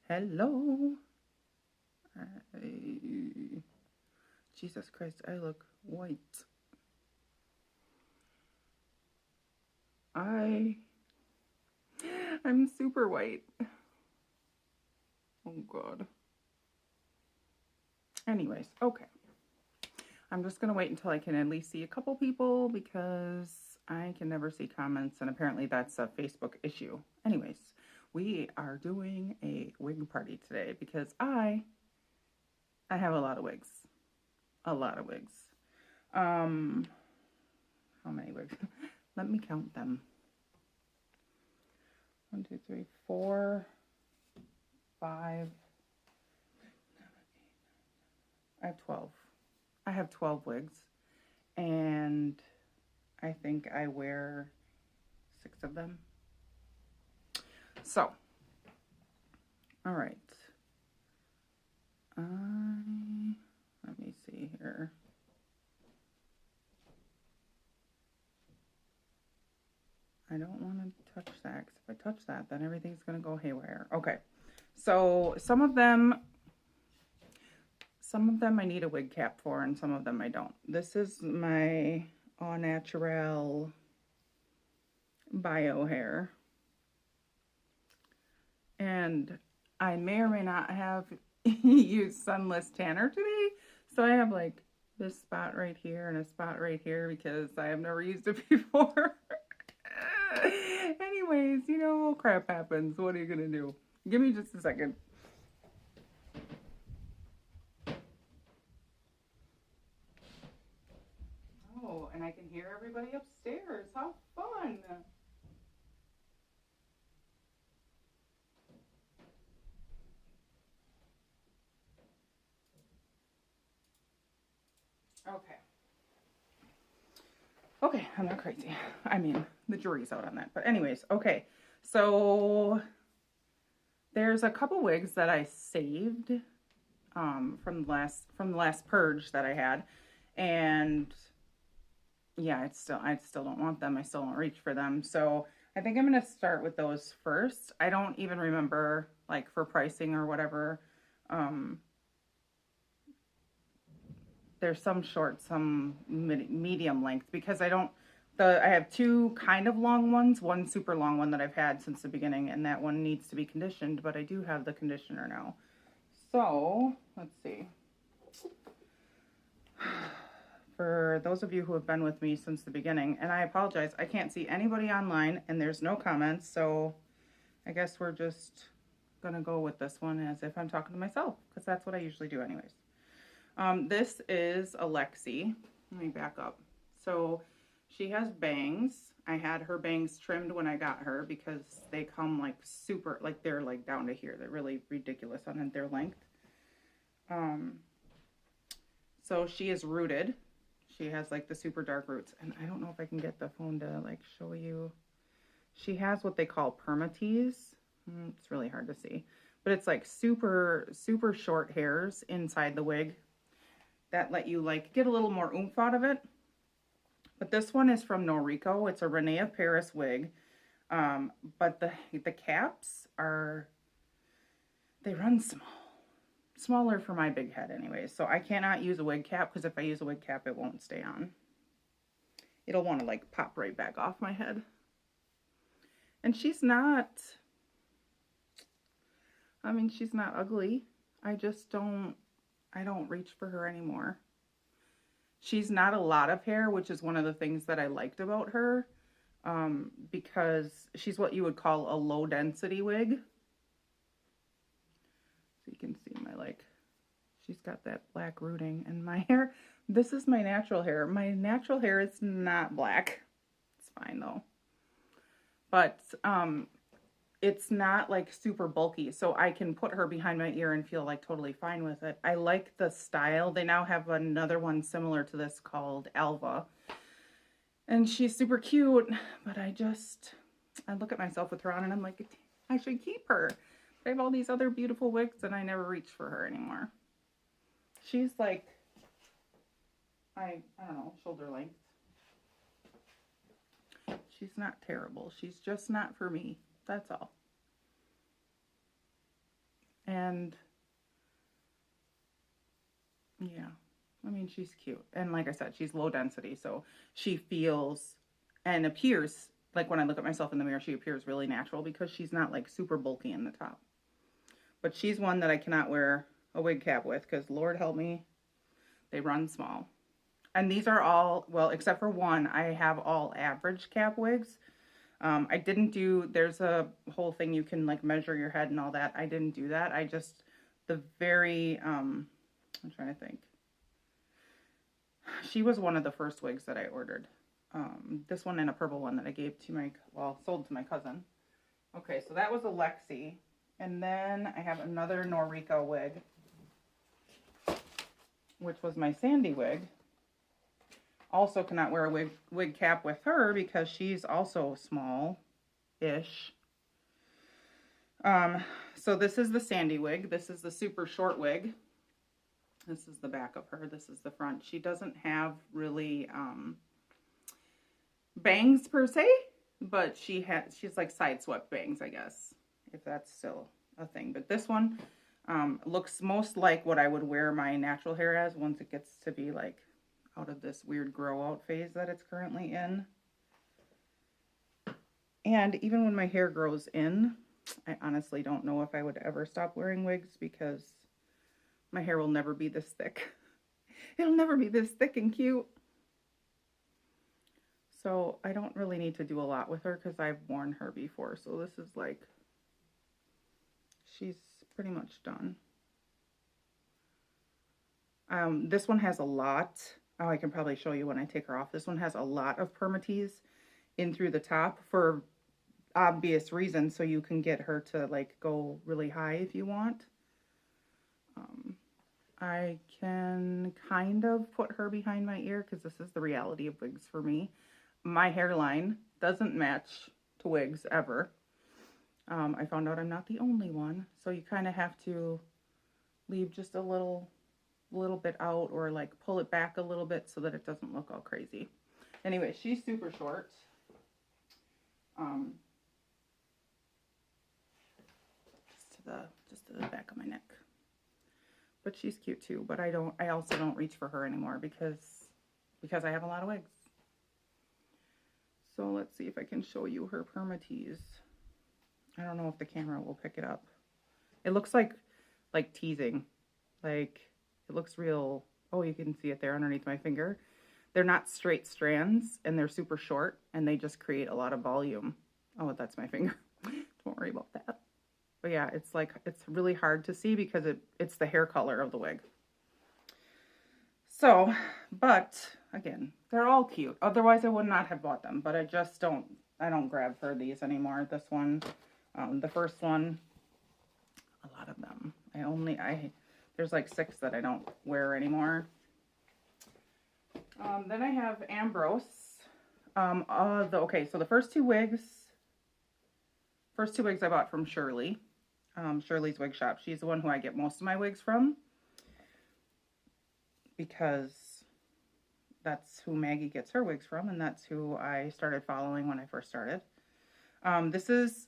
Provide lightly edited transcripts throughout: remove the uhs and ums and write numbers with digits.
Hello. I- Jesus Christ, I look white. I I'm super white. Oh god. Anyways, okay. I'm just gonna wait until I can at least see a couple people because I can never see comments, and apparently that's a Facebook issue. Anyways, we are doing a wig party today because I have a lot of wigs. A lot of wigs. Um how many wigs? Let me count them. 1, 2, 3, 4, 5. I have 12. I have 12 wigs, and I think I wear 6 of them. So, all right. Let me see here. I don't want to touch that, because if I touch that, then everything's going to go haywire. Okay. So, some of them I need a wig cap for, and some of them I don't. This is my Au Naturel bio hair. And I may or may not have used Sunless Tanner today. So I have like this spot right here and a spot right here because I have never used it before. Anyways, crap happens. What are you going to do? Give me just a second. Oh, and I can hear everybody upstairs. How fun! Okay. Okay, I'm not crazy. I mean, the jury's out on that. But anyways, okay. So there's a couple wigs that I saved from the last purge that I had, and yeah, I still don't want them. I still don't reach for them. So I think I'm gonna start with those first. I don't even remember like for pricing or whatever. Um, there's some short, some medium length because I have two kind of long ones, one super long one that I've had since the beginning, and that one needs to be conditioned, but I do have the conditioner now. So let's see. For those of you who have been with me since the beginning, and I apologize, I can't see anybody online and there's no comments, so I guess we're just gonna go with this one as if I'm talking to myself, because that's what I usually do anyways. This is Alexi. Let me back up. So she has bangs. I had her bangs trimmed when I got her because they come like super, like they're like down to here. They're really ridiculous on their length. Um, so she is rooted. She has like the super dark roots, and I don't know if I can get the phone to like show you. She has what they call permatease. It's really hard to see, but it's like super super short hairs inside the wig that let you like get a little more oomph out of it. But this one is from Noriko. It's a Renee of Paris wig, but the caps are, they run smaller for my big head anyways. So I cannot use a wig cap because if I use a wig cap, it won't stay on. It'll want to like pop right back off my head. And she's not, I mean, she's not ugly. I just I don't reach for her anymore. She's not a lot of hair, which is one of the things that I liked about her, because she's what you would call a low density wig. So you can see my like, she's got that black rooting, and my hair, this is my natural hair. My natural hair is not black. It's fine though. But it's not like super bulky, so I can put her behind my ear and feel like totally fine with it. I like the style. They now have another one similar to this called Alva, and she's super cute, but I look at myself with her on and I'm like, I should keep her. But I have all these other beautiful wigs and I never reach for her anymore. She's like, I don't know, shoulder length. She's not terrible. She's just not for me. That's all. And yeah, I mean, she's cute. And like I said, she's low density, so she feels and appears like when I look at myself in the mirror, she appears really natural because she's not like super bulky in the top. But she's one that I cannot wear a wig cap with because Lord help me, they run small. And these are all, well, except for one, I have all average cap wigs. I didn't do, there's a whole thing you can like measure your head and all that. I didn't do that. I just, the very, I'm trying to think. She was one of the first wigs that I ordered. This one and a purple one that I gave to my, well, sold to my cousin. Okay, so that was a Lexi. And then I have another Noriko wig, which was my Sandy wig. Also cannot wear a wig cap with her because she's also small-ish. So this is the Sandy wig. This is the super short wig. This is the back of her. This is the front. She doesn't have really bangs per se, but she's like side swept bangs, I guess, if that's still a thing. But this one looks most like what I would wear my natural hair as once it gets to be like out of this weird grow out phase that it's currently in. And even when my hair grows in, I honestly don't know if I would ever stop wearing wigs because my hair will never be this thick. It'll never be this thick and cute. So I don't really need to do a lot with her because I've worn her before. So this is like, she's pretty much done. This one has a lot. Oh, I can probably show you when I take her off. This one has a lot of permatease in through the top for obvious reasons, so you can get her to like go really high if you want. I can kind of put her behind my ear because this is the reality of wigs for me. My hairline doesn't match to wigs ever. I found out I'm not the only one, so you kind of have to leave just a little bit out or like pull it back a little bit so that it doesn't look all crazy. Anyway, she's super short. Just to the back of my neck. But she's cute too, but I also don't reach for her anymore because I have a lot of wigs. So let's see if I can show you her permatease. I don't know if the camera will pick it up. It looks like teasing. Like it looks real. Oh, you can see it there underneath my finger. They're not straight strands and they're super short and they just create a lot of volume. Oh, that's my finger. Don't worry about that. But yeah, it's like, it's really hard to see because it's the hair color of the wig. So, but again, they're all cute. Otherwise I would not have bought them, but I don't grab for these anymore. This one, the first one, a lot of them. There's like 6 that I don't wear anymore. Then I have Ambrose. Okay, so the first two wigs I bought from Shirley. Shirley's Wig Shop. She's the one who I get most of my wigs from because that's who Maggie gets her wigs from, and that's who I started following when I first started. This is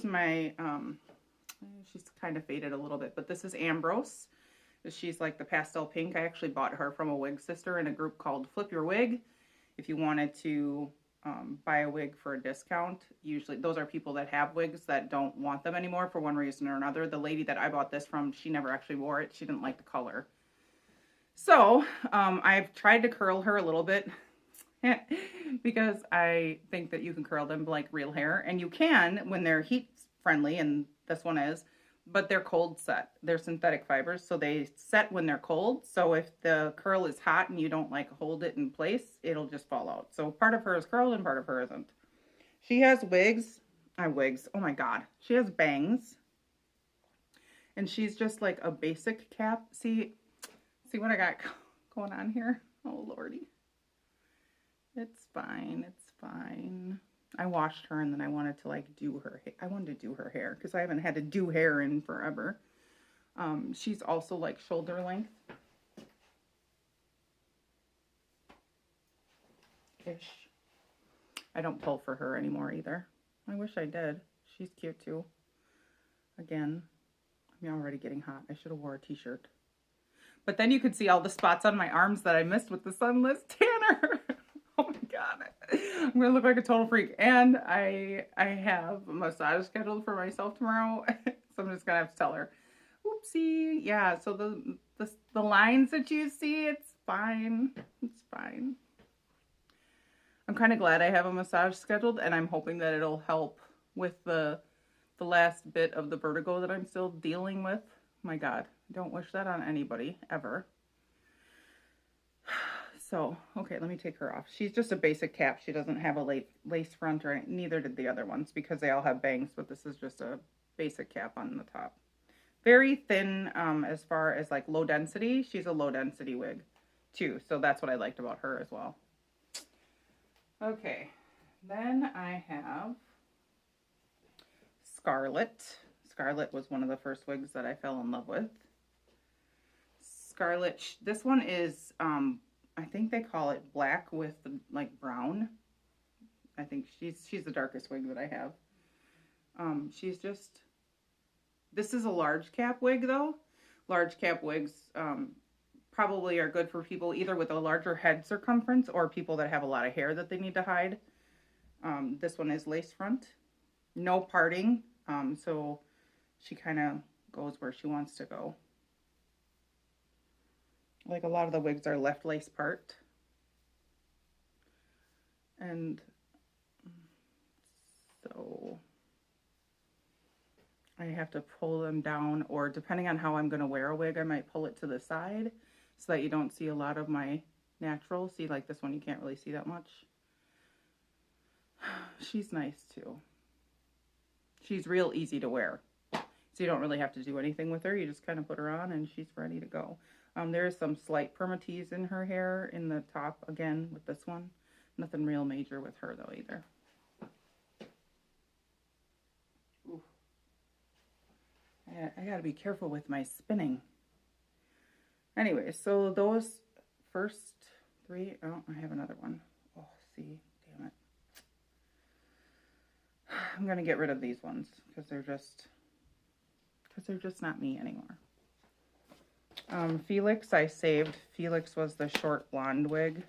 my, she's kind of faded a little bit, but this is Ambrose. She's like the pastel pink. I actually bought her from a wig sister in a group called Flip Your Wig. If you wanted to buy a wig for a discount, usually those are people that have wigs that don't want them anymore for one reason or another. The lady that I bought this from, she never actually wore it. She didn't like the color. So I've tried to curl her a little bit because I think that you can curl them like real hair, and you can when they're heat friendly, and this one is, but they're cold set. They're synthetic fibers, so they set when they're cold. So if the curl is hot and you don't like hold it in place, it'll just fall out. So part of her is curled and part of her isn't. She has wigs. Oh my God. She has bangs. And she's just like a basic cap. See what I got going on here? Oh, Lordy. It's fine. It's fine. I washed her and then I wanted to like do her hair. I wanted to do her hair because I haven't had to do hair in forever. She's also like shoulder length ish. I don't pull for her anymore either. I wish I did. She's cute too. Again, I'm already getting hot. I should have wore a t-shirt. But then you could see all the spots on my arms that I missed with the sunless tanner. Oh my god. I'm gonna look like a total freak. And I have a massage scheduled for myself tomorrow. So I'm just gonna have to tell her. Oopsie. Yeah, so the lines that you see, it's fine. It's fine. I'm kind of glad I have a massage scheduled, and I'm hoping that it'll help with the last bit of the vertigo that I'm still dealing with. My God, don't wish that on anybody, ever. So, okay, let me take her off. She's just a basic cap. She doesn't have a lace front, or neither did the other ones, because they all have bangs, but this is just a basic cap on the top. Very thin as far as like low density. She's a low density wig too, so that's what I liked about her as well. Okay, then I have Scarlett. Scarlett was one of the first wigs that I fell in love with. Scarlett, this one is, I think they call it black with like brown. I think she's the darkest wig that I have. She's just, this is a large cap wig though. Large cap wigs probably are good for people either with a larger head circumference or people that have a lot of hair that they need to hide. This one is lace front, no parting, so she kind of goes where she wants to go. Like a lot of the wigs are left lace part. And so I have to pull them down, or depending on how I'm going to wear a wig, I might pull it to the side so that you don't see a lot of my natural. See, like this one, you can't really see that much. She's nice too. She's real easy to wear. So you don't really have to do anything with her. You just kind of put her on and she's ready to go. There is some slight permatease in her hair in the top, again, with this one. Nothing real major with her though either. Ooh. I gotta be careful with my spinning. Anyway, so those first three, oh, I have another one. Oh, see, damn it. I'm gonna get rid of these ones because they're just not me anymore. Felix, I saved. Felix was the short blonde wig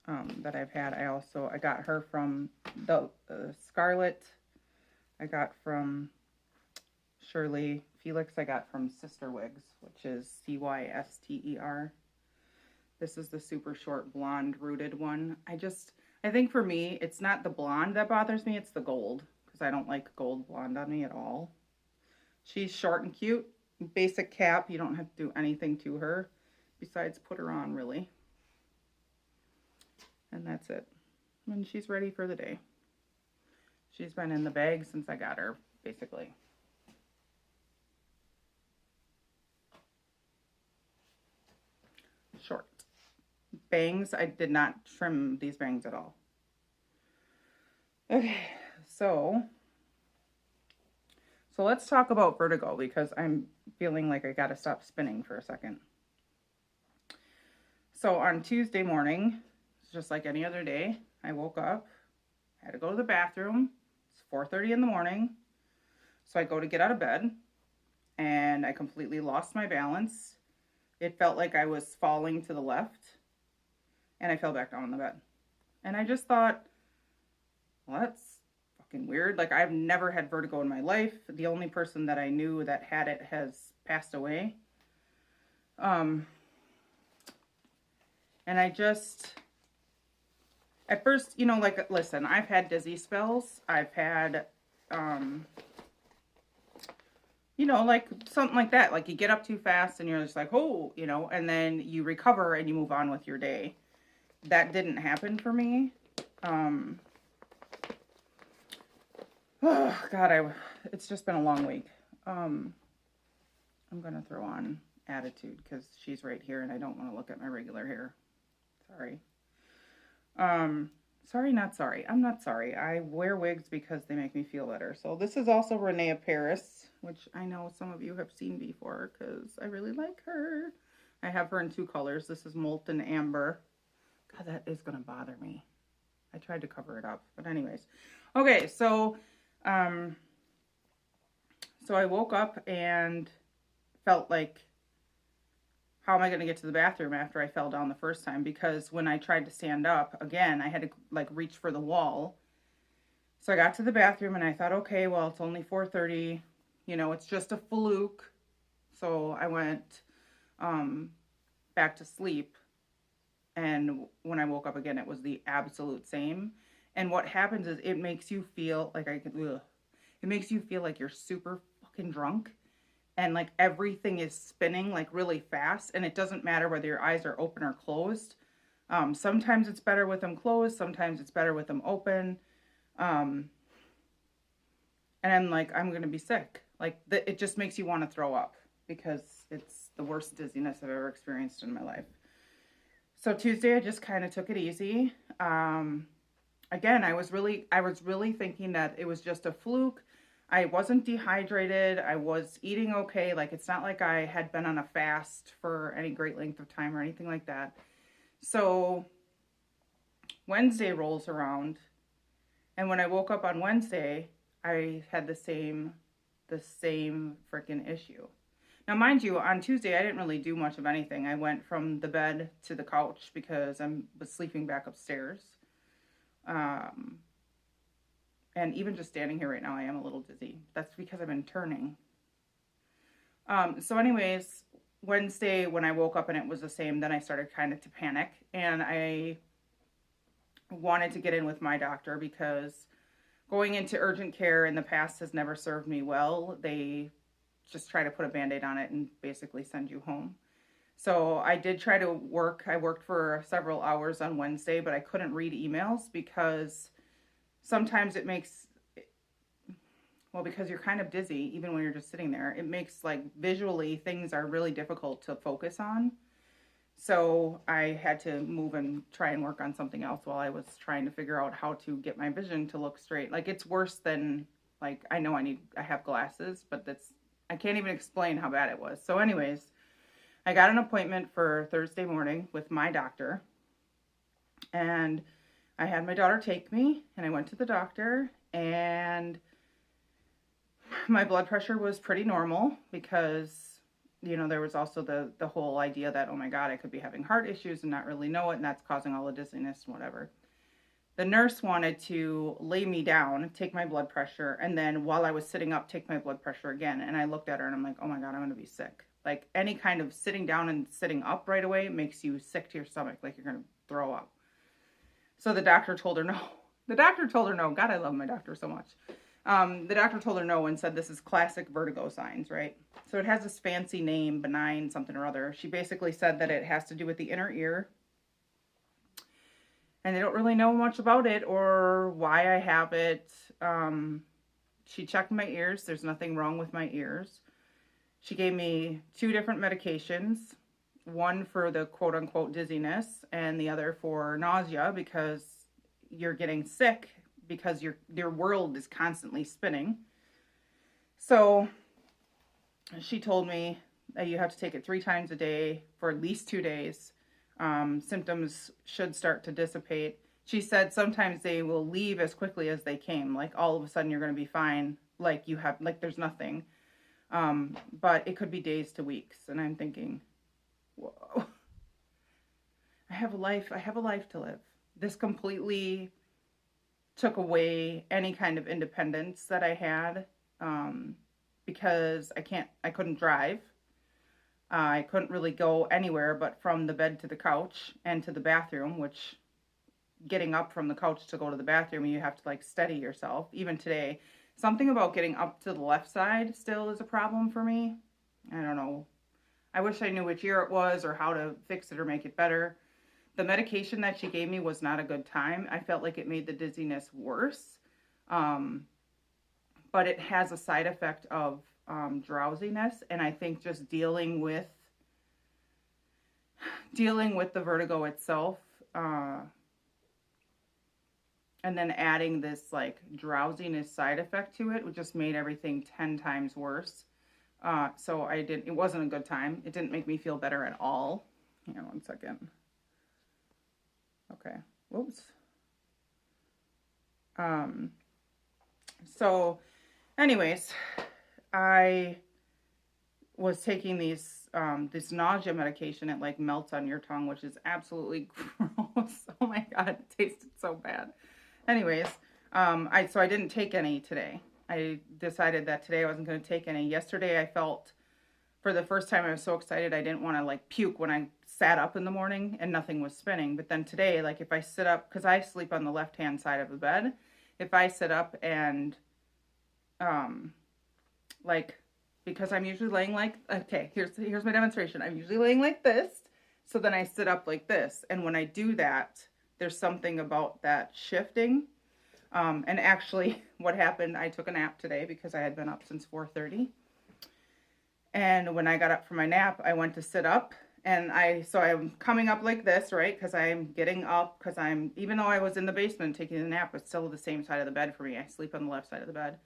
that I've had. I got her from the Scarlett. I got from Shirley. Felix I got from Sister Wigs, which is Cyster. This is the super short blonde rooted one. I think for me, it's not the blonde that bothers me, it's the gold, because I don't like gold blonde on me at all. She's short and cute. Basic cap. You don't have to do anything to her besides put her on, really. And that's it. And she's ready for the day. She's been in the bag since I got her, basically. Short. Bangs. I did not trim these bangs at all. Okay, so let's talk about vertigo, because I'm feeling like I gotta stop spinning for a second. So on Tuesday morning, just like any other day, I woke up, had to go to the bathroom. It's 4:30 in the morning. So I go to get out of bed and I completely lost my balance. It felt like I was falling to the left and I fell back down on the bed. And I just thought, well, that's fucking weird. Like, I've never had vertigo in my life. The only person that I knew that had it has passed away. And I just, at first, you know, like, listen, I've had dizzy spells. I've had, you know, like something like that. Like you get up too fast and you're just like, oh, you know, and then you recover and you move on with your day. That didn't happen for me. Oh God, it's just been a long week. I'm gonna throw on Attitude because she's right here and I don't want to look at my regular hair. Sorry. Sorry, not sorry. I'm not sorry. I wear wigs because they make me feel better. So this is also Renee Paris, which I know some of you have seen before because I really like her. I have her in two colors. This is Molten Amber. God, that is gonna bother me. I tried to cover it up, but anyways. Okay, so So I woke up and felt like, how am I going to get to the bathroom after I fell down the first time? Because when I tried to stand up again, I had to like reach for the wall. So I got to the bathroom and I thought, okay, well, it's only 4:30. You know, it's just a fluke. So I went back to sleep. And when I woke up again, it was the absolute same. And what happens is it makes you feel like it makes you feel like you're super fucking drunk and like everything is spinning like really fast. And it doesn't matter whether your eyes are open or closed. Sometimes it's better with them closed. Sometimes it's better with them open. And I'm like, I'm going to be sick. Like it just makes you want to throw up because it's the worst dizziness I've ever experienced in my life. So Tuesday, I just kind of took it easy. Again, I was really thinking that it was just a fluke. I wasn't dehydrated. I was eating okay. Like, it's not like I had been on a fast for any great length of time or anything like that. So Wednesday rolls around, and when I woke up on Wednesday, I had the same freaking issue. Now, mind you, on Tuesday, I didn't really do much of anything. I went from the bed to the couch because I was sleeping back upstairs. And even just standing here right now, I am a little dizzy. That's because I've been turning. So anyways, Wednesday, when I woke up and it was the same, then I started kind of to panic. And I wanted to get in with my doctor because going into urgent care in the past has never served me well. They just try to put a Band-Aid on it and basically send you home. So I did try to work. I worked for several hours on Wednesday, but I couldn't read emails because sometimes it makes, well, because you're kind of dizzy, even when you're just sitting there, it makes like visually things are really difficult to focus on. So I had to move and try and work on something else while I was trying to figure out how to get my vision to look straight. Like it's worse than, like, I know I have glasses, but I can't even explain how bad it was. So anyways, I got an appointment for Thursday morning with my doctor, and I had my daughter take me, and I went to the doctor, and my blood pressure was pretty normal because, you know, there was also the whole idea that, oh my God, I could be having heart issues and not really know it, and that's causing all the dizziness and whatever. The nurse wanted to lay me down, take my blood pressure, and then while I was sitting up, take my blood pressure again. And I looked at her and I'm like, oh my God, I'm going to be sick. Like any kind of sitting down and sitting up right away makes you sick to your stomach, like you're going to throw up. So the doctor told her no. The doctor told her no. God, I love my doctor so much. The doctor told her no and said this is classic vertigo signs, right? So it has this fancy name, benign something or other. She basically said that it has to do with the inner ear. And they don't really know much about it or why I have it. She checked my ears. There's nothing wrong with my ears. She gave me 2 different medications, one for the quote-unquote dizziness and the other for nausea because you're getting sick because your world is constantly spinning. So she told me that you have to take it 3 times a day for at least 2 days. Symptoms should start to dissipate. She said sometimes they will leave as quickly as they came. Like all of a sudden you're going to be fine. Like there's nothing. But it could be days to weeks. And I'm thinking, whoa, I have a life to live. This completely took away any kind of independence that I had, because I couldn't drive. I couldn't really go anywhere but from the bed to the couch and to the bathroom, which getting up from the couch to go to the bathroom, you have to like steady yourself. Even today, something about getting up to the left side still is a problem for me. I don't know. I wish I knew which ear it was or how to fix it or make it better. The medication that she gave me was not a good time. I felt like it made the dizziness worse. But it has a side effect of drowsiness, and I think just dealing with the vertigo itself, and then adding this like drowsiness side effect to it, which just made everything 10 times worse. So it wasn't a good time. It didn't make me feel better at all. Hang on 1 second. Okay. Whoops. So anyways, I was taking these this nausea medication. It like melts on your tongue, which is absolutely gross. Oh my God, it tasted so bad. Anyways, so I didn't take any today. I decided that today I wasn't going to take any. Yesterday I felt, for the first time, I was so excited I didn't want to like puke when I sat up in the morning and nothing was spinning. But then today, like if I sit up, because I sleep on the left-hand side of the bed, if I sit up and like, because I'm usually laying like, okay, here's my demonstration. I'm usually laying like this, so then I sit up like this, and when I do that, there's something about that shifting. And actually, what happened, I took a nap today because I had been up since 4:30. And when I got up from my nap, I went to sit up, and so I'm coming up like this, right? Because I'm getting up, because even though I was in the basement taking a nap, it's still the same side of the bed for me. I sleep on the left side of the bed.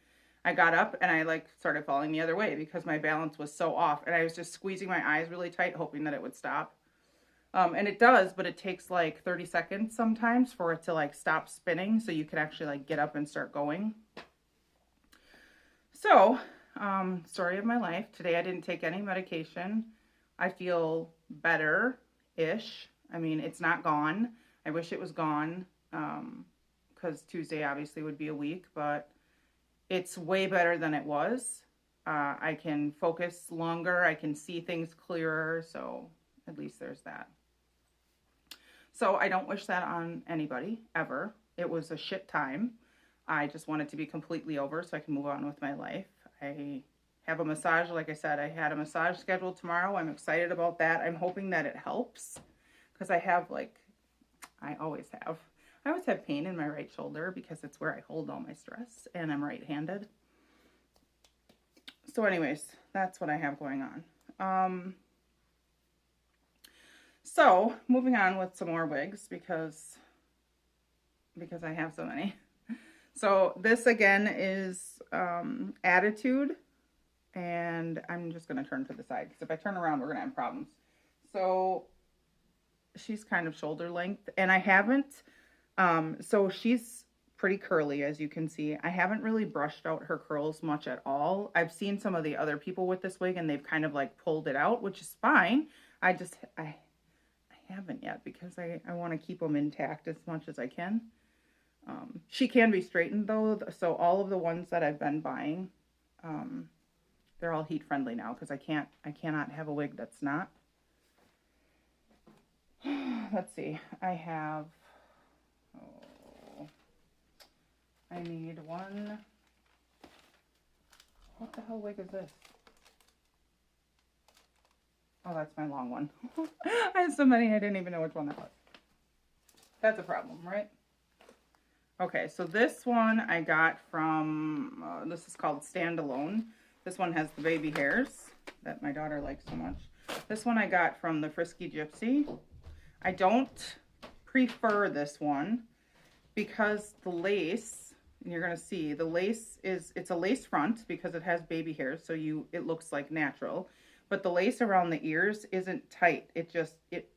I got up and I like started falling the other way because my balance was so off, and I was just squeezing my eyes really tight, hoping that it would stop. And it does, but it takes like 30 seconds sometimes for it to like stop spinning, so you can actually like get up and start going. So, story of my life. Today I didn't take any medication. I feel better-ish. I mean, it's not gone. I wish it was gone, because Tuesday obviously would be a week, but it's way better than it was. I can focus longer. I can see things clearer, so at least there's that. So I don't wish that on anybody, ever. It was a shit time. I just want it to be completely over so I can move on with my life. I have a massage, like I said, I had a massage scheduled tomorrow. I'm excited about that. I'm hoping that it helps, because I always have pain in my right shoulder because it's where I hold all my stress, and I'm right-handed. So anyways, that's what I have going on. So moving on with some more wigs because I have so many. So this again is Attitude, and I'm just going to turn to the side because if I turn around, we're going to have problems. So she's kind of shoulder length, and I haven't, so she's pretty curly, as you can see. I haven't really brushed out her curls much at all. I've seen some of the other people with this wig, and they've kind of like pulled it out, which is fine. I haven't yet because I want to keep them intact as much as I can. She can be straightened though, so all of the ones that I've been buying, they're all heat friendly now because I cannot have a wig that's not. Let's see, I need one. What the hell wig is this? Oh, that's my long one. I have so many I didn't even know which one that was. That's a problem, right? Okay, so this one I got from, this is called Standalone. This one has the baby hairs that my daughter likes so much. This one I got from the Frisky Gypsy. I don't prefer this one because the lace, and you're going to see, the lace it's a lace front because it has baby hairs, so it looks like natural. But the lace around the ears isn't tight. It just, it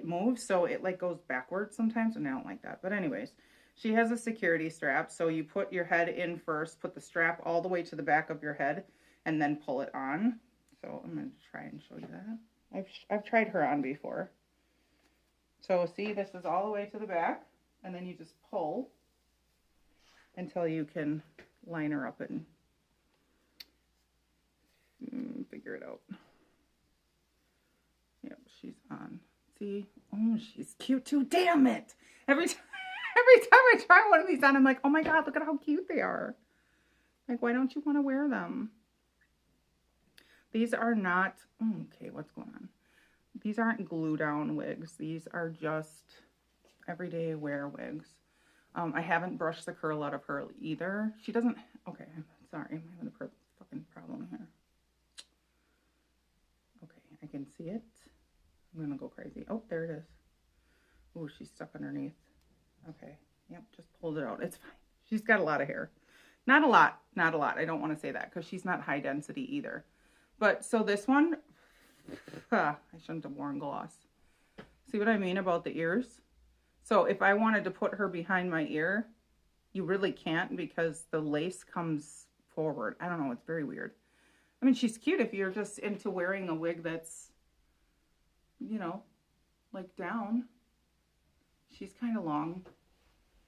moves, so it like goes backwards sometimes, and I don't like that. But anyways, she has a security strap, so you put your head in first, put the strap all the way to the back of your head, and then pull it on. So I'm going to try and show you that. I've tried her on before. So see, this is all the way to the back, and then you just pull until you can line her up and figure it out. Yep, she's on. See? Oh, she's cute too. Damn it! Every time I try one of these on, I'm like, oh my God, look at how cute they are. Like, why don't you want to wear them? These are not, okay, what's going on? These aren't glue down wigs. These are just everyday wear wigs. I haven't brushed the curl out of her either. She doesn't, okay, I'm sorry, I'm having a fucking problem here. Okay, I can see it. I'm gonna go crazy. Oh, there it is. Oh, she's stuck underneath. Okay, yep, just pulled it out. It's fine. She's got a lot of hair. Not a lot, not a lot. I don't want to say that because she's not high density either. But so this one, I shouldn't have worn gloss. See what I mean about the ears? So if I wanted to put her behind my ear, you really can't because the lace comes forward. I don't know. It's very weird. I mean, she's cute if you're just into wearing a wig that's, you know, like down. She's kind of long.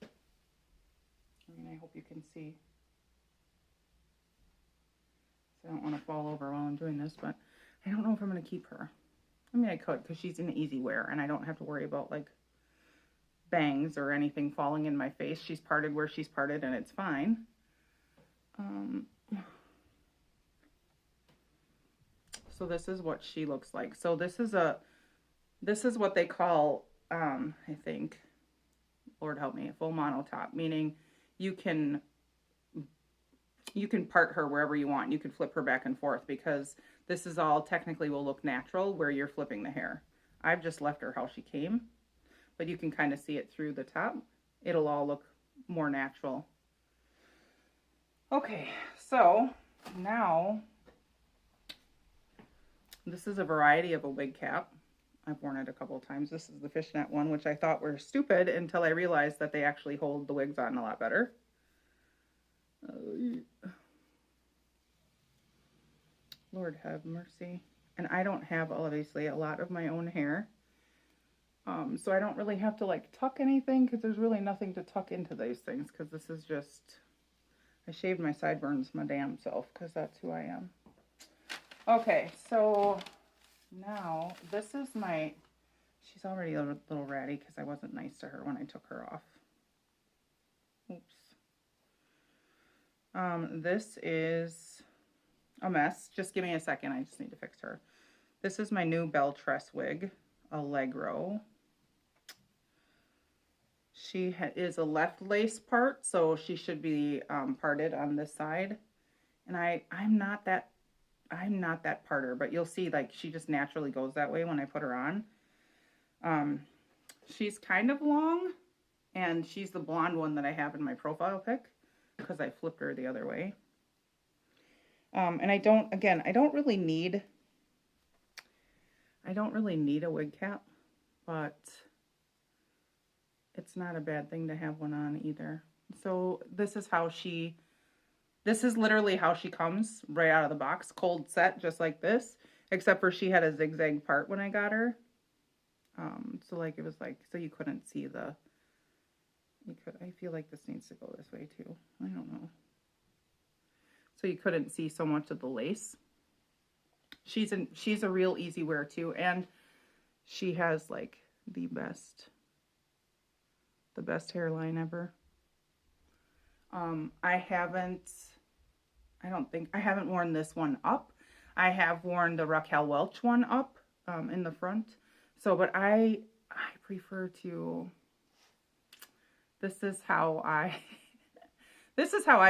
I mean, I hope you can see. So I don't want to fall over while I'm doing this, but I don't know if I'm going to keep her. I mean, I could because she's an easy wear and I don't have to worry about like bangs or anything falling in my face. She's parted where she's parted and it's fine. So this is what she looks like. So this is what they call, I think, Lord help me, a full monotop, meaning you can part her wherever you want. You can flip her back and forth because this is all technically will look natural where you're flipping the hair. I've just left her how she came, but you can kind of see it through the top. It'll all look more natural. Okay, so now this is a variety of a wig cap. I've worn it a couple of times. This is the fishnet one, which I thought were stupid until I realized that they actually hold the wigs on a lot better. Lord have mercy. And I don't have, obviously, a lot of my own hair. So I don't really have to, like, tuck anything because there's really nothing to tuck into these things because this is just... I shaved my sideburns my damn self because that's who I am. Okay, so now this is my... She's already a little ratty because I wasn't nice to her when I took her off. Oops. This is a mess. Just give me a second. I just need to fix her. This is my new Belle Tress wig, Allegro. She is a left lace part, so she should be parted on this side. And I'm not that parter, but you'll see like she just naturally goes that way when I put her on. She's kind of long, and she's the blonde one that I have in my profile pic because I flipped her the other way. And I don't really need a wig cap, but it's not a bad thing to have one on either. So this is literally how she comes right out of the box, cold set, just like this, except for she had a zigzag part when I got her. So like it was like, so you couldn't see I feel like this needs to go this way too. I don't know. So you couldn't see so much of the lace. She's a real easy wear too, and she has like the best hairline ever. I haven't worn this one up. I have worn the Raquel Welch one up in the front. So, but I prefer to, this is how I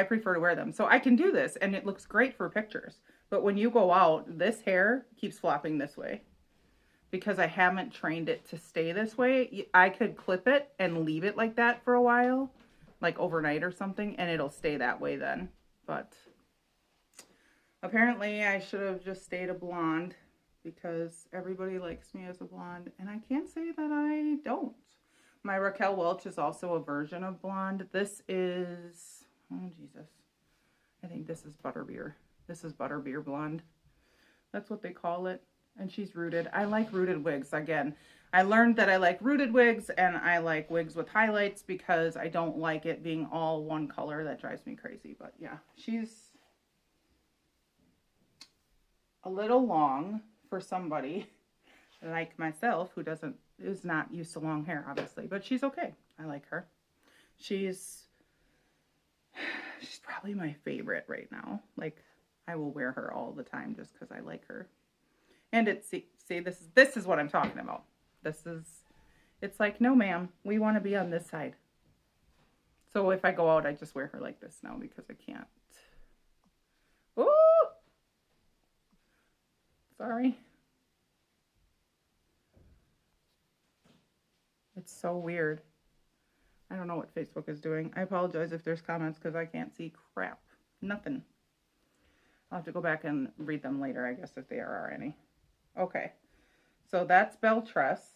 prefer to wear them. So I can do this and it looks great for pictures. But when you go out, this hair keeps flopping this way because I haven't trained it to stay this way. I could clip it and leave it like that for a while, like overnight or something, and it'll stay that way then. But apparently I should have just stayed a blonde because everybody likes me as a blonde, and I can't say that I don't. My Raquel Welch is also a version of blonde. This is, oh Jesus, I think this is Butterbeer. This is Butterbeer blonde. That's what they call it. And she's rooted. I like rooted wigs. Again, I learned that I like rooted wigs and I like wigs with highlights because I don't like it being all one color. That drives me crazy. But yeah, she's a little long for somebody like myself who is not used to long hair, obviously. But she's okay. I like her. She's probably my favorite right now. Like, I will wear her all the time just because I like her. And see, this is what I'm talking about. It's like, no ma'am, we want to be on this side. So if I go out, I just wear her like this now because I can't. Ooh! Sorry. It's so weird. I don't know what Facebook is doing. I apologize if there's comments because I can't see crap. Nothing. I'll have to go back and read them later, I guess, if there are any. Okay. So that's Belle Tress.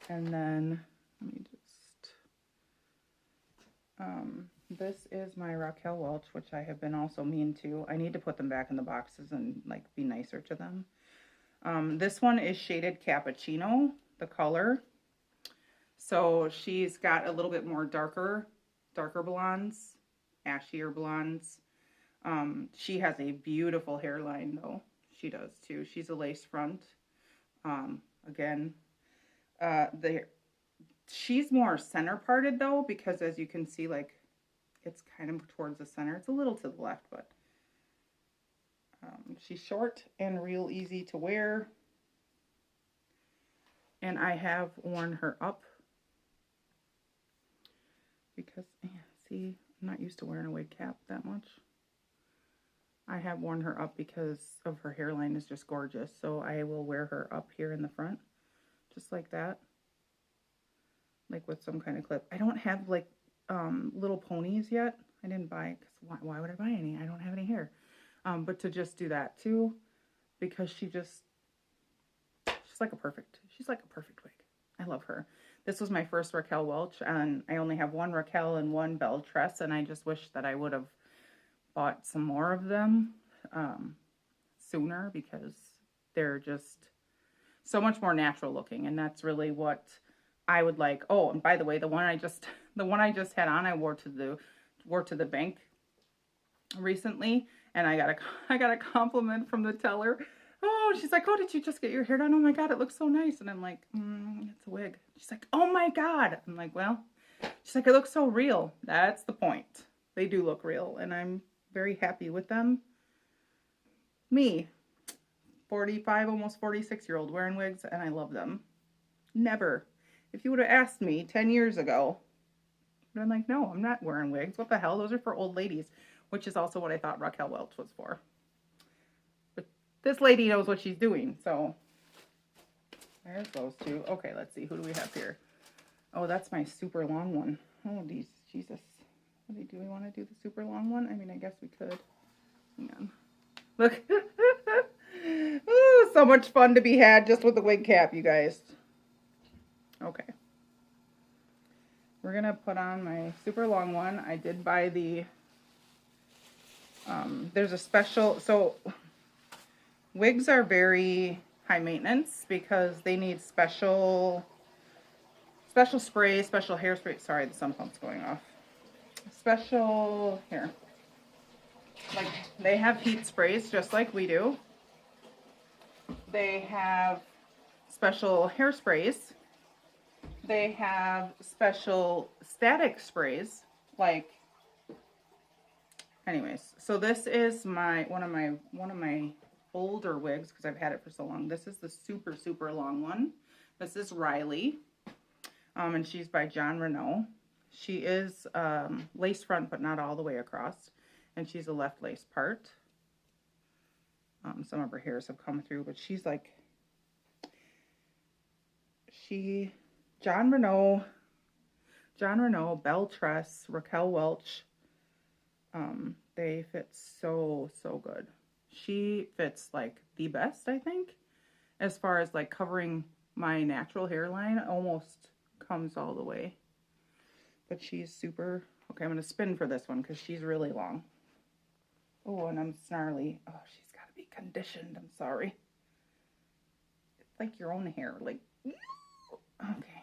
And then, let me just, This is my Raquel Welch, which I have been also mean to. I need to put them back in the boxes and like be nicer to them. This one is shaded cappuccino, the color. So she's got a little bit more darker blondes, ashier blondes. She has a beautiful hairline though. She does too. She's a lace front. Again, she's more center parted though, because as you can see, like it's kind of towards the center. It's a little to the left, but she's short and real easy to wear. And I have worn her up because, see, I'm not used to wearing a wig cap that much. I have worn her up because of her hairline is just gorgeous. So I will wear her up here in the front, just like that. Like with some kind of clip. I don't have like little ponies yet. I didn't buy, because why would I buy any? I don't have any hair. But to just do that too, because she's like a perfect wig. I love her. This was my first Raquel Welch, and I only have one Raquel and one Belle Tress, and I just wish that I would have bought some more of them sooner, because they're just so much more natural looking, and that's really what I would like. Oh, and by the way, the one I just had on, I wore to the bank recently, and I got a compliment from the teller. Oh, she's like, "Oh, did you just get your hair done? Oh my God, it looks so nice." And I'm like, "It's a wig." She's like, "Oh my God." I'm like, "Well," she's like, "it looks so real." That's the point. They do look real, and I'm very happy with them. Me, 45, almost 46-year-old wearing wigs, and I love them. Never. If you would have asked me 10 years ago, I'm like, no, I'm not wearing wigs. What the hell? Those are for old ladies, which is also what I thought Raquel Welch was for. But this lady knows what she's doing, so there's those two. Okay, let's see. Who do we have here? Oh, that's my super long one. Oh, Jesus. Do we want to do the super long one? I mean, I guess we could. Hang on. Look. Ooh, so much fun to be had just with the wig cap, you guys. Okay. We're going to put on my super long one. I did buy the, there's a special, so wigs are very high maintenance because they need special spray, special hairspray. Sorry, the sump pump's going off. Special, here. Like, they have heat sprays just like we do. They have special hairsprays. They have special static sprays, like, anyways. So this is one of my older wigs because I've had it for so long. This is the super, super long one. This is Riley, and she's by Jon Renau. She is lace front, but not all the way across, and she's a left lace part. Some of her hairs have come through, but she's like, Jon Renau, Belle Tress, Raquel Welch. They fit so good. She fits like the best, I think, as far as like covering my natural hairline. Almost comes all the way. But she's super. Okay, I'm going to spin for this one because she's really long. Oh, and I'm snarly. Oh, she's got to be conditioned. I'm sorry. It's like your own hair. Like, okay.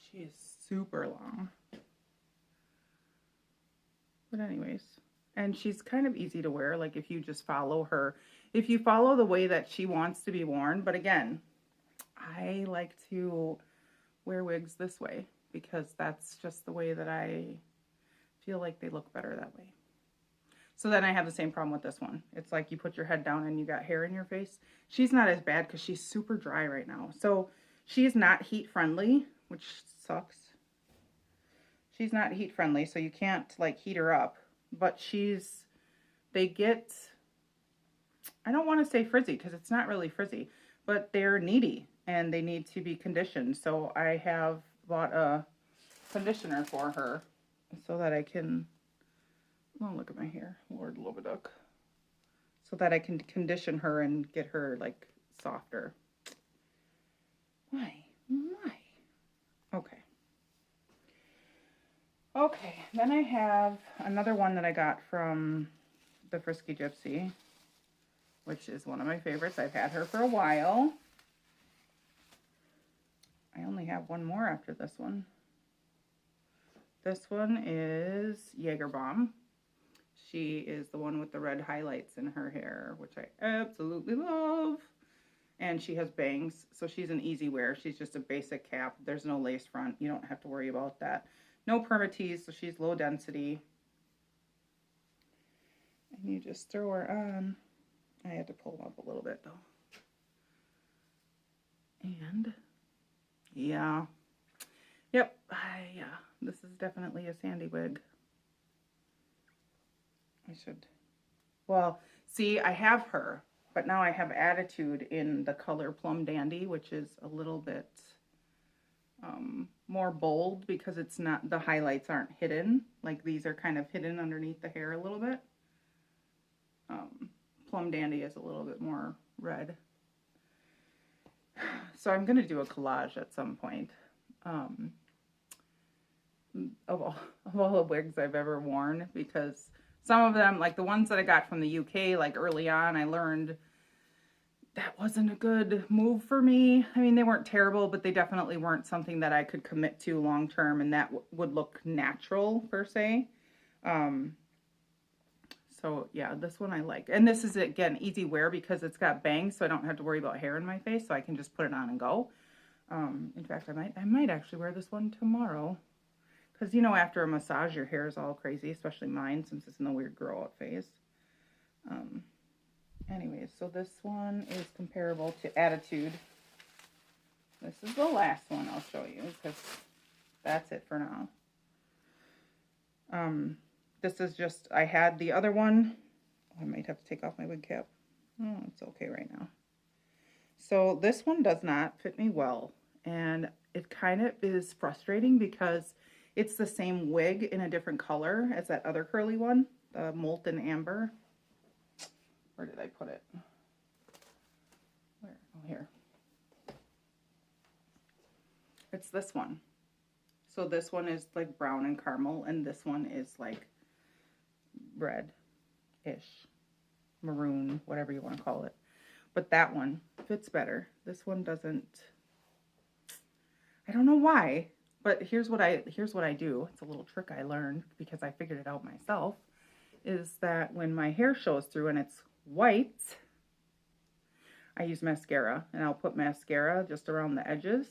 She is super long. But anyways, and she's kind of easy to wear. Like if you just follow her, if you follow the way that she wants to be worn. But again, I like to wear wigs this way because that's just the way that I feel like they look better that way. So then I have the same problem with this one. It's like you put your head down and you got hair in your face. She's not as bad because she's super dry right now. So she's not heat friendly, which sucks. She's not heat friendly, so you can't like heat her up. But they get, I don't want to say frizzy because it's not really frizzy, but they're needy and they need to be conditioned. So I have bought a conditioner for her so that I can, oh, look at my hair, Lord Loveduck. So that I can condition her and get her like softer. Why? Okay. Okay, then I have another one that I got from the Frisky Gypsy, which is one of my favorites. I've had her for a while. I only have one more after this one. This one is Jaeger Bomb. She is the one with the red highlights in her hair, which I absolutely love. And she has bangs, so she's an easy wear. She's just a basic cap. There's no lace front. You don't have to worry about that. No permatease, so she's low density. And you just throw her on. I had to pull them up a little bit, though. And, yeah. Yep, yeah. This is definitely a Sandy wig. I should, well, see, I have her, but now I have Attitude in the color Plum Dandy, which is a little bit more bold because it's not, the highlights aren't hidden. Like these are kind of hidden underneath the hair a little bit. Plum Dandy is a little bit more red. So I'm going to do a collage at some point. Of all the wigs I've ever worn, because some of them, like the ones that I got from the UK, like early on, I learned that wasn't a good move for me. I mean, they weren't terrible, but they definitely weren't something that I could commit to long term and that would look natural, per se. So yeah, this one I like. And this is, again, easy wear because it's got bangs, so I don't have to worry about hair in my face, so I can just put it on and go. In fact, I might actually wear this one tomorrow. Because, you know, after a massage, your hair is all crazy, especially mine, since it's in the weird grow-out phase. Anyways, so this one is comparable to Attitude. This is the last one I'll show you, because that's it for now. This is just, I had the other one. I might have to take off my wig cap. Oh, it's okay right now. So this one does not fit me well, and it kind of is frustrating because it's the same wig in a different color as that other curly one, the Molten Amber. Where did I put it? Where? Oh, here. It's this one. So this one is like brown and caramel, and this one is like red-ish, maroon, whatever you want to call it. But that one fits better. This one doesn't. I don't know why. But here's what I do. It's a little trick I learned because I figured it out myself. Is that when my hair shows through and it's white, I use mascara, and I'll put mascara just around the edges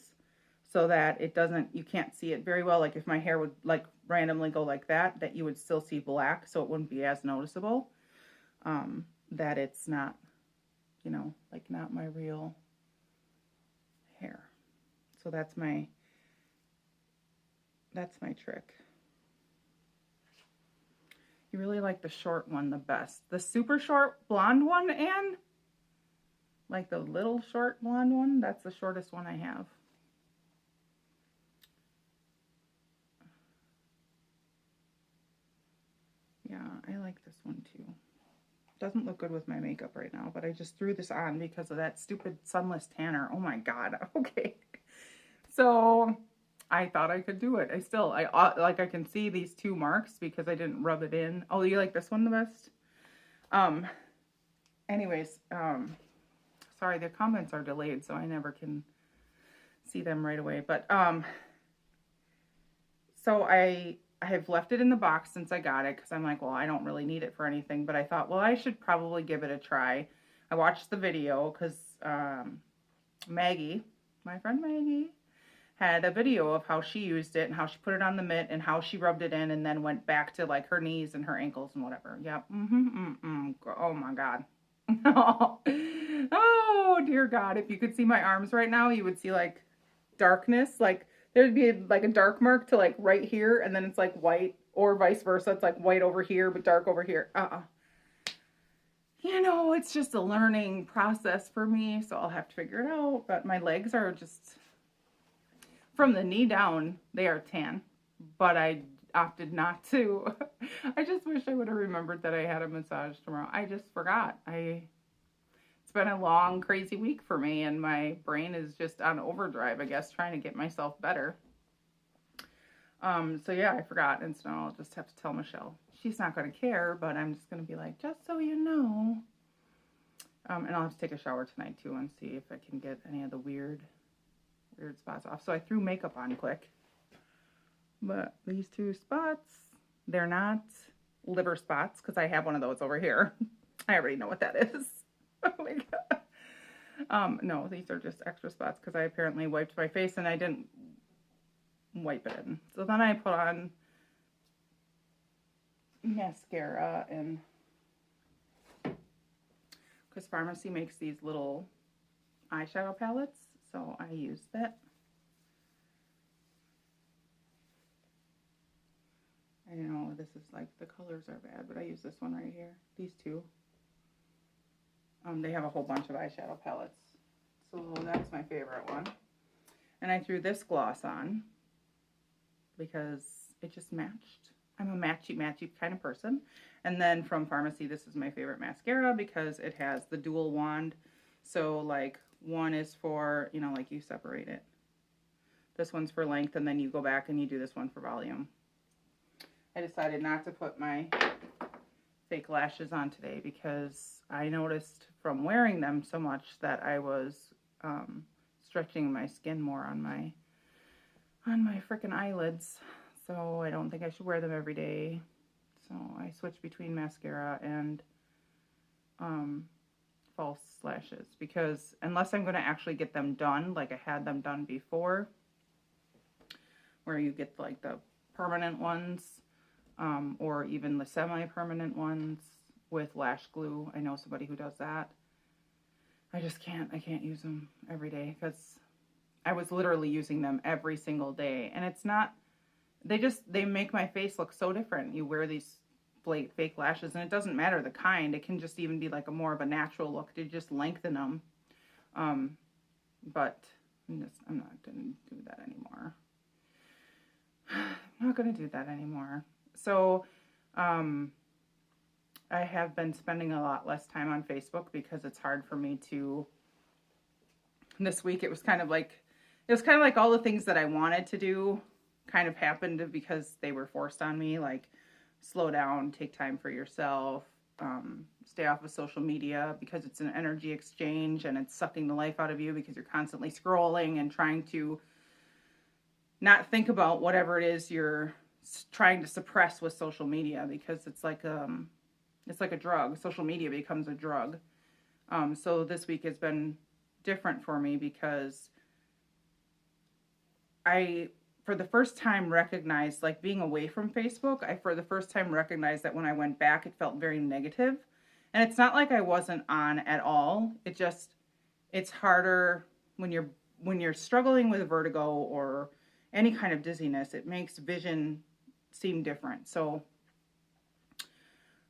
so that it doesn't, you can't see it very well. Like if my hair would like randomly go like that you would still see black, so it wouldn't be as noticeable. That it's not, you know, like not my real hair. So that's my trick. You really like the short one the best. The super short blonde one, and like the little short blonde one, that's the shortest one I have. Yeah, I like this one too. Doesn't look good with my makeup right now, but I just threw this on because of that stupid sunless tanner. Oh my god. Okay. So I thought I could do it. I can see these two marks because I didn't rub it in. Oh, you like this one the best? Anyways, sorry, the comments are delayed, so I never can see them right away. But, so I have left it in the box since I got it because I'm like, well, I don't really need it for anything. But I thought, well, I should probably give it a try. I watched the video because Maggie, my friend Maggie, had a video of how she used it and how she put it on the mitt and how she rubbed it in and then went back to like her knees and her ankles and whatever. Yep. Oh my god. Oh dear god. If you could see my arms right now, you would see like darkness. Like there'd be like a dark mark to like right here, and then it's like white, or vice versa. It's like white over here but dark over here. You know, it's just a learning process for me, so I'll have to figure it out. But my legs are just, from the knee down, they are tan, but I opted not to. I just wish I would have remembered that I had a massage tomorrow. I just forgot. It's been a long, crazy week for me, and my brain is just on overdrive, I guess, trying to get myself better. So yeah, I forgot, and so I'll just have to tell Michelle. She's not going to care, but I'm just going to be like, just so you know. And I'll have to take a shower tonight too and see if I can get any of the weird spots off. So I threw makeup on quick, but these two spots, they're not liver spots because I have one of those over here. I already know what that is. Oh my god. No, these are just extra spots because I apparently wiped my face and I didn't wipe it in. So then I put on mascara, and because Pharmacy makes these little eyeshadow palettes, so I use that. I know this is like, the colors are bad, but I use this one right here. These two. They have a whole bunch of eyeshadow palettes, so that's my favorite one. And I threw this gloss on because it just matched. I'm a matchy kind of person. And then from Pharmacy, this is my favorite mascara because it has the dual wand. So like, one is for, you know, like you separate it. This one's for length, and then you go back and you do this one for volume. I decided not to put my fake lashes on today because I noticed from wearing them so much that I was stretching my skin more on my frickin' eyelids. So I don't think I should wear them every day. So I switched between mascara and false lashes, because unless I'm going to actually get them done like I had them done before, where you get like the permanent ones, or even the semi-permanent ones with lash glue. I know somebody who does that. I can't use them every day because I was literally using them every single day, and it's not, they make my face look so different. You wear these fake lashes, and it doesn't matter the kind. It can just even be like a more of a natural look to just lengthen them. But I'm not going to do that anymore. I'm not going to do that anymore. So, I have been spending a lot less time on Facebook because it's hard for me to, this week it was kind of like all the things that I wanted to do kind of happened because they were forced on me, like slow down, take time for yourself, stay off of social media because it's an energy exchange and it's sucking the life out of you because you're constantly scrolling and trying to not think about whatever it is you're trying to suppress with social media, because it's like a drug. Social media becomes a drug. So this week has been different for me because I, for the first time, recognized, like being away from Facebook, I for the first time recognized that when I went back, it felt very negative. And it's not like I wasn't on at all. It's harder when you're struggling with vertigo or any kind of dizziness. It makes vision seem different. So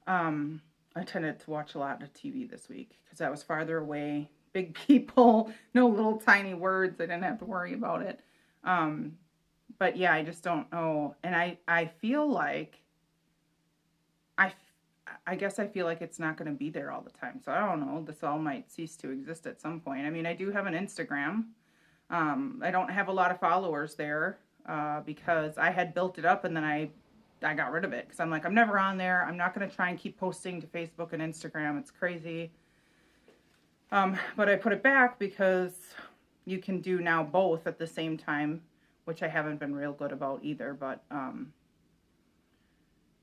I tended to watch a lot of TV this week because I was farther away. Big people, no little tiny words. I didn't have to worry about it. But yeah, I just don't know. And I feel like, I guess I feel like it's not going to be there all the time. So I don't know. This all might cease to exist at some point. I mean, I do have an Instagram. I don't have a lot of followers there because I had built it up and then I got rid of it because I'm like, I'm never on there. I'm not going to try and keep posting to Facebook and Instagram. It's crazy. But I put it back because you can do now both at the same time, which I haven't been real good about either. But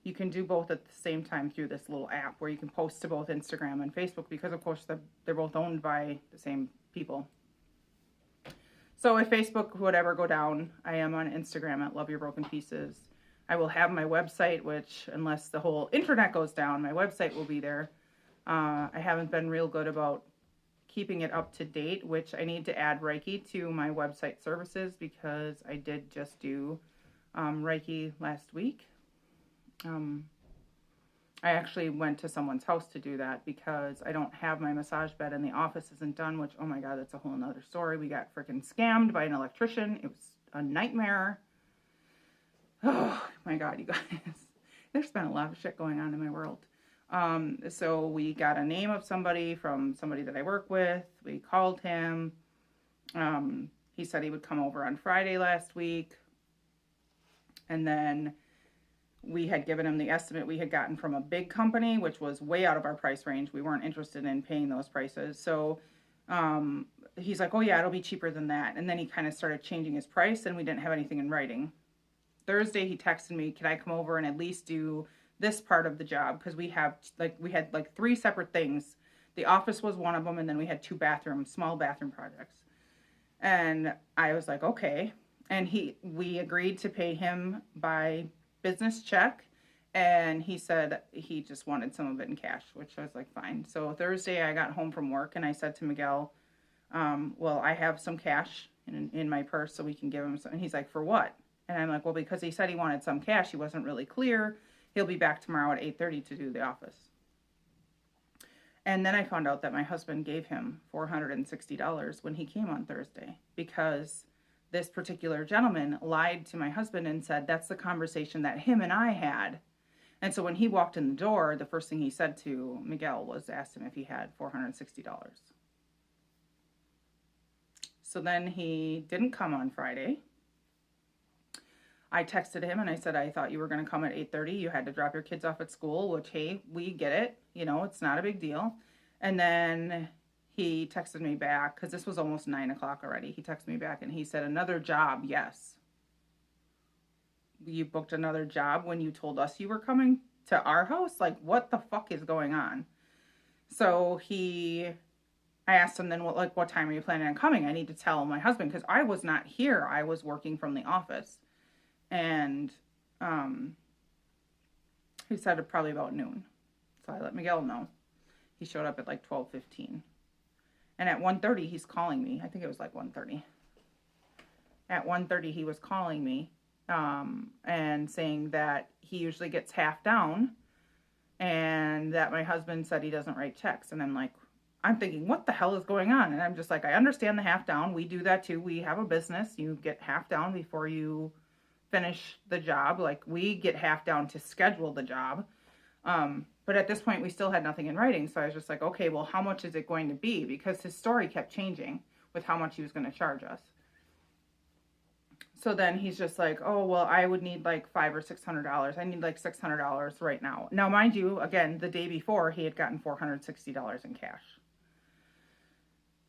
you can do both at the same time through this little app where you can post to both Instagram and Facebook because, of course, they're both owned by the same people. So if Facebook would ever go down, I am on Instagram at Love Your Broken Pieces. I will have my website, which, unless the whole internet goes down, my website will be there. I haven't been real good about keeping it up to date, which I need to add Reiki to my website services because I did just do Reiki last week. I actually went to someone's house to do that because I don't have my massage bed and the office isn't done, which, oh my God, that's a whole nother story. We got freaking scammed by an electrician. It was a nightmare. Oh my God, you guys. There's been a lot of shit going on in my world. So we got a name of somebody from somebody that I work with. We called him. He said he would come over on Friday last week. And then we had given him the estimate we had gotten from a big company, which was way out of our price range. We weren't interested in paying those prices. So he's like, oh yeah, it'll be cheaper than that. And then he kind of started changing his price, and we didn't have anything in writing. Thursday, he texted me, can I come over and at least do this part of the job? Because we had like 3 separate things. The office was one of them, and then we had 2 small bathroom projects. And I was like, okay. And we agreed to pay him by business check. And he said he just wanted some of it in cash, which I was like, fine. So Thursday I got home from work and I said to Miguel, well, I have some cash in my purse so we can give him some. And he's like, for what? And I'm like, well, because he said he wanted some cash. He wasn't really clear. He'll be back tomorrow at 8:30 to do the office. And then I found out that my husband gave him $460 when he came on Thursday, because this particular gentleman lied to my husband and said that's the conversation that him and I had. And so when he walked in the door, the first thing he said to Miguel was, asked him if he had $460. So then he didn't come on Friday. I texted him and I said, I thought you were going to come at 8:30. You had to drop your kids off at school, which, hey, we get it. You know, it's not a big deal. And then he texted me back, because this was almost 9 o'clock already. He texted me back and he said, another job, yes. You booked another job when you told us you were coming to our house? Like, what the fuck is going on? So I asked him then, what time are you planning on coming? I need to tell my husband, because I was not here. I was working from the office. And he said probably about noon. So I let Miguel know. He showed up at like 12:15. And at 1:30, he's calling me. I think it was like 1:30. At 1:30, he was calling me and saying that he usually gets half down and that my husband said he doesn't write checks. And I'm thinking, what the hell is going on? And I'm just like, I understand the half down. We do that too. We have a business. You get half down before you finish the job. Like, we get half down to schedule the job. But at this point, we still had nothing in writing. So I was just like, okay, well, how much is it going to be? Because his story kept changing with how much he was going to charge us. So then he's just like, oh, well, I would need like $500 or $600. I need like $600 right now. Now, mind you, again, the day before, he had gotten $460 in cash.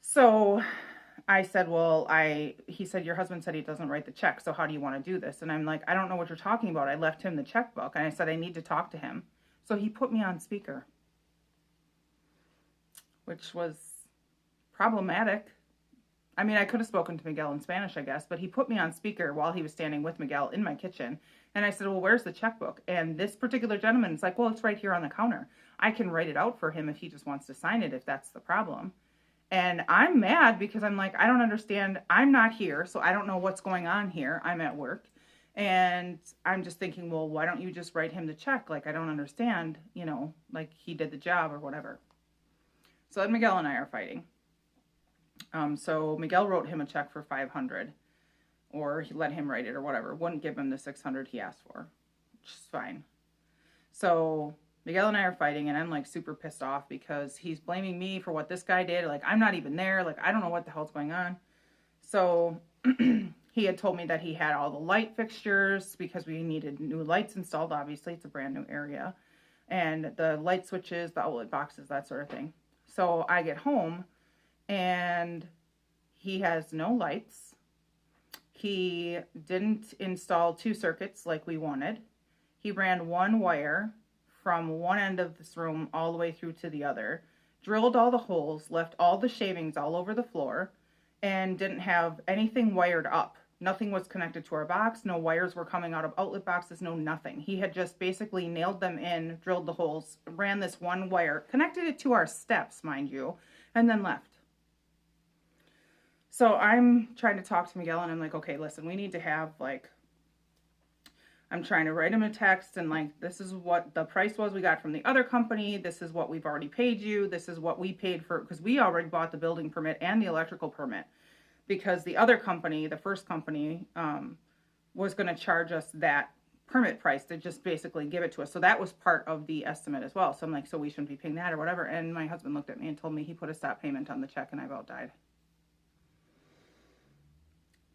So I said, well, he said, your husband said he doesn't write the check, so how do you want to do this? And I'm like, I don't know what you're talking about. I left him the checkbook, and I said, I need to talk to him. So he put me on speaker, which was problematic. I mean, I could have spoken to Miguel in Spanish, I guess, but he put me on speaker while he was standing with Miguel in my kitchen. And I said, well, where's the checkbook? And this particular gentleman is like, well, it's right here on the counter. I can write it out for him if he just wants to sign it, if that's the problem. And I'm mad because I'm like, I don't understand. I'm not here, so I don't know what's going on here. I'm at work. And I'm just thinking, well, why don't you just write him the check? Like, I don't understand, you know, like he did the job or whatever. So then Miguel and I are fighting. So Miguel wrote him a check for $500, or he let him write it or whatever. Wouldn't give him the $600 he asked for, which is fine. So Miguel and I are fighting, and I'm like super pissed off because he's blaming me for what this guy did. Like, I'm not even there. Like, I don't know what the hell's going on. So he had told me that he had all the light fixtures because we needed new lights installed. Obviously, it's a brand new area. And the light switches, the outlet boxes, that sort of thing. So I get home, and he has no lights. He didn't install 2 circuits like we wanted. He ran 1 wire from one end of this room all the way through to the other, drilled all the holes, left all the shavings all over the floor, and didn't have anything wired up. Nothing was connected to our box. No wires were coming out of outlet boxes. No nothing. He had just basically nailed them in, drilled the holes, ran this 1 wire, connected it to our steps, mind you, and then left. So I'm trying to talk to Miguel, and I'm like, okay, listen, we need to have, like, I'm trying to write him a text, and like, this is what the price was we got from the other company. This is what we've already paid you. This is what we paid for, because we already bought the building permit and the electrical permit, because the other company, the first company, was going to charge us that permit price to just basically give it to us. So that was part of the estimate as well. So I'm like, so we shouldn't be paying that or whatever. And my husband looked at me and told me he put a stop payment on the check, and I about died. I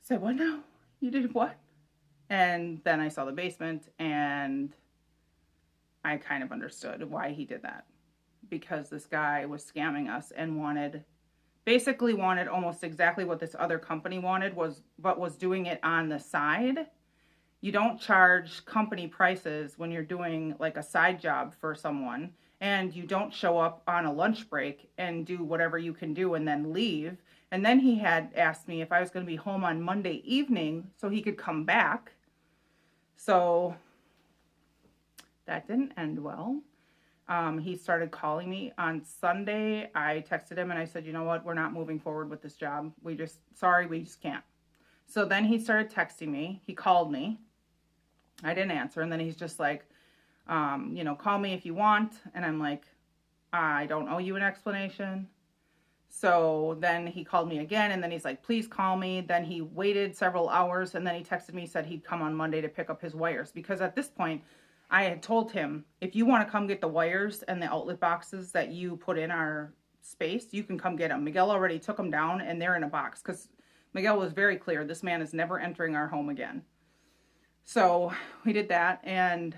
said, what now? You did what? And then I saw the basement, and I kind of understood why he did that. Because this guy was scamming us and basically wanted almost exactly what this other company wanted, but was doing it on the side. You don't charge company prices when you're doing like a side job for someone, and you don't show up on a lunch break and do whatever you can do and then leave. And then he had asked me if I was going to be home on Monday evening so he could come back. So that didn't end well. He started calling me on Sunday. I texted him and I said, you know what, we're not moving forward with this job. We just can't. So then he started texting me. He called me. I didn't answer. And then he's just like, call me if you want. And I'm like, I don't owe you an explanation. So then he called me again, and then he's like, please call me. Then he waited several hours, and then he texted me, said he'd come on Monday to pick up his wires. Because at this point, I had told him, if you want to come get the wires and the outlet boxes that you put in our space, you can come get them. Miguel already took them down, and they're in a box. Because Miguel was very clear, this man is never entering our home again. So we did that, and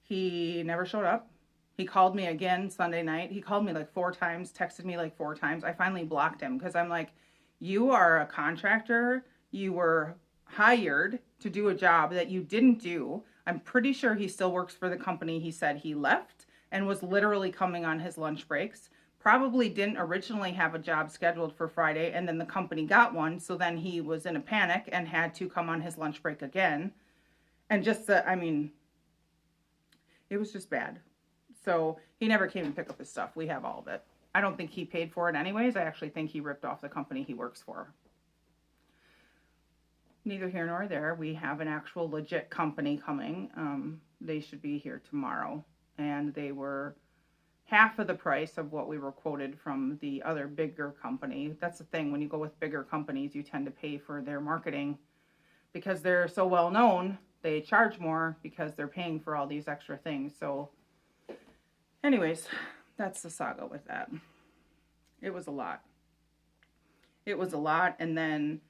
he never showed up. He called me again Sunday night. He called me like 4 times, texted me like 4 times. I finally blocked him because I'm like, you are a contractor. You were hired to do a job that you didn't do. I'm pretty sure he still works for the company he said he left and was literally coming on his lunch breaks. Probably didn't originally have a job scheduled for Friday, and then the company got one. So then he was in a panic and had to come on his lunch break again. And just, it was just bad. So he never came and picked up his stuff. We have all of it. I don't think he paid for it anyways. I actually think he ripped off the company he works for. Neither here nor there. We have an actual legit company coming. They should be here tomorrow. And they were half of the price of what we were quoted from the other bigger company. That's the thing. When you go with bigger companies, you tend to pay for their marketing. Because they're so well known, they charge more because they're paying for all these extra things. So anyways, that's the saga with that. It was a lot. And then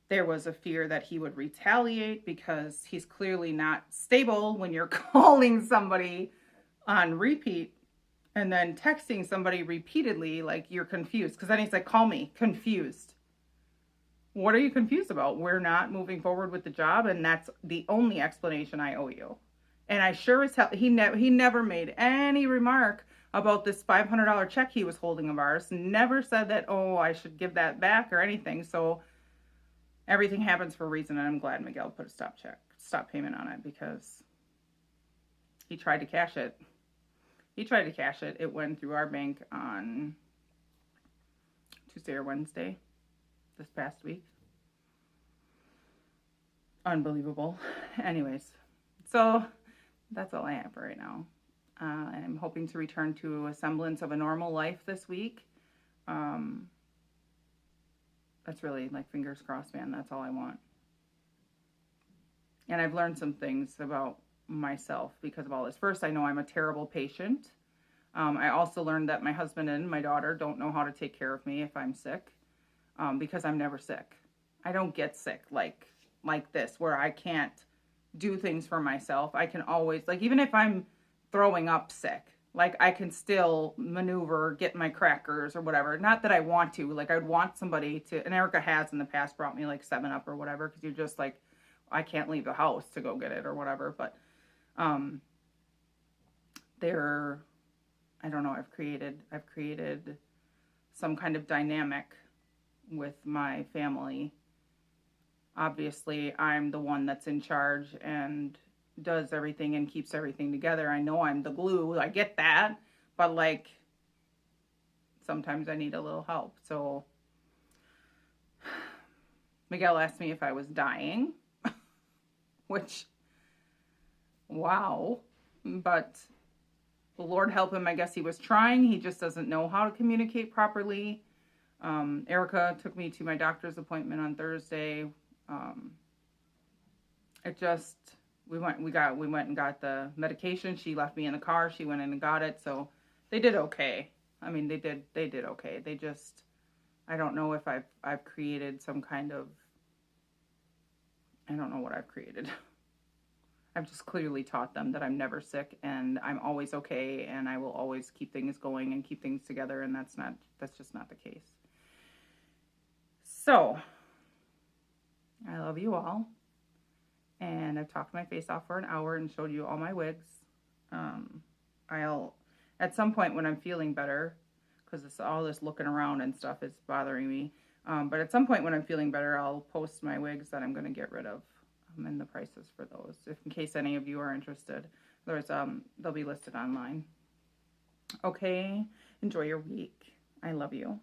there was a fear that he would retaliate because he's clearly not stable when you're calling somebody on repeat and then texting somebody repeatedly like you're confused. Because then he's like, call me, confused. What are you confused about? We're not moving forward with the job, and that's the only explanation I owe you. And I sure as hell, he never made any remark about this $500 check he was holding of ours. Never said that, oh, I should give that back or anything. So everything happens for a reason, and I'm glad Miguel put a stop payment on it, because he tried to cash it. It went through our bank on Tuesday or Wednesday this past week. Unbelievable. Anyways, so that's all I have for right now. I'm hoping to return to a semblance of a normal life this week. That's really, like, fingers crossed, man. That's all I want. And I've learned some things about myself because of all this. First, I know I'm a terrible patient. I also learned that my husband and my daughter don't know how to take care of me if I'm sick, because I'm never sick. I don't get sick like this, where I can't do things for myself. I can always, like, even if I'm throwing up sick, like, I can still maneuver, get my crackers or whatever. Not that I want to. Like, I'd want somebody to, and Erica has in the past brought me, like, 7-Up or whatever, because you're just like, I can't leave the house to go get it or whatever. But I don't know, I've created some kind of dynamic with my family. Obviously, I'm the one that's in charge and does everything and keeps everything together. I know I'm the glue. I get that. But, like, sometimes I need a little help. So Miguel asked me if I was dying, which, wow. But the Lord help him. I guess he was trying. He just doesn't know how to communicate properly. Erica took me to my doctor's appointment on Thursday. it just, we went and got the medication. She left me in the car. She went in and got it. So they did okay. I mean, they did okay. They just, I don't know if I've created some kind of, I don't know what I've created. I've just clearly taught them that I'm never sick and I'm always okay and I will always keep things going and keep things together, and that's just not the case. So, I love you all. And I've talked my face off for an hour and showed you all my wigs. I'll, at some point when I'm feeling better, because all this looking around and stuff is bothering me, but at some point when I'm feeling better, I'll post my wigs that I'm going to get rid of, and the prices for those, if in case any of you are interested. They'll be listed online. Okay, enjoy your week. I love you.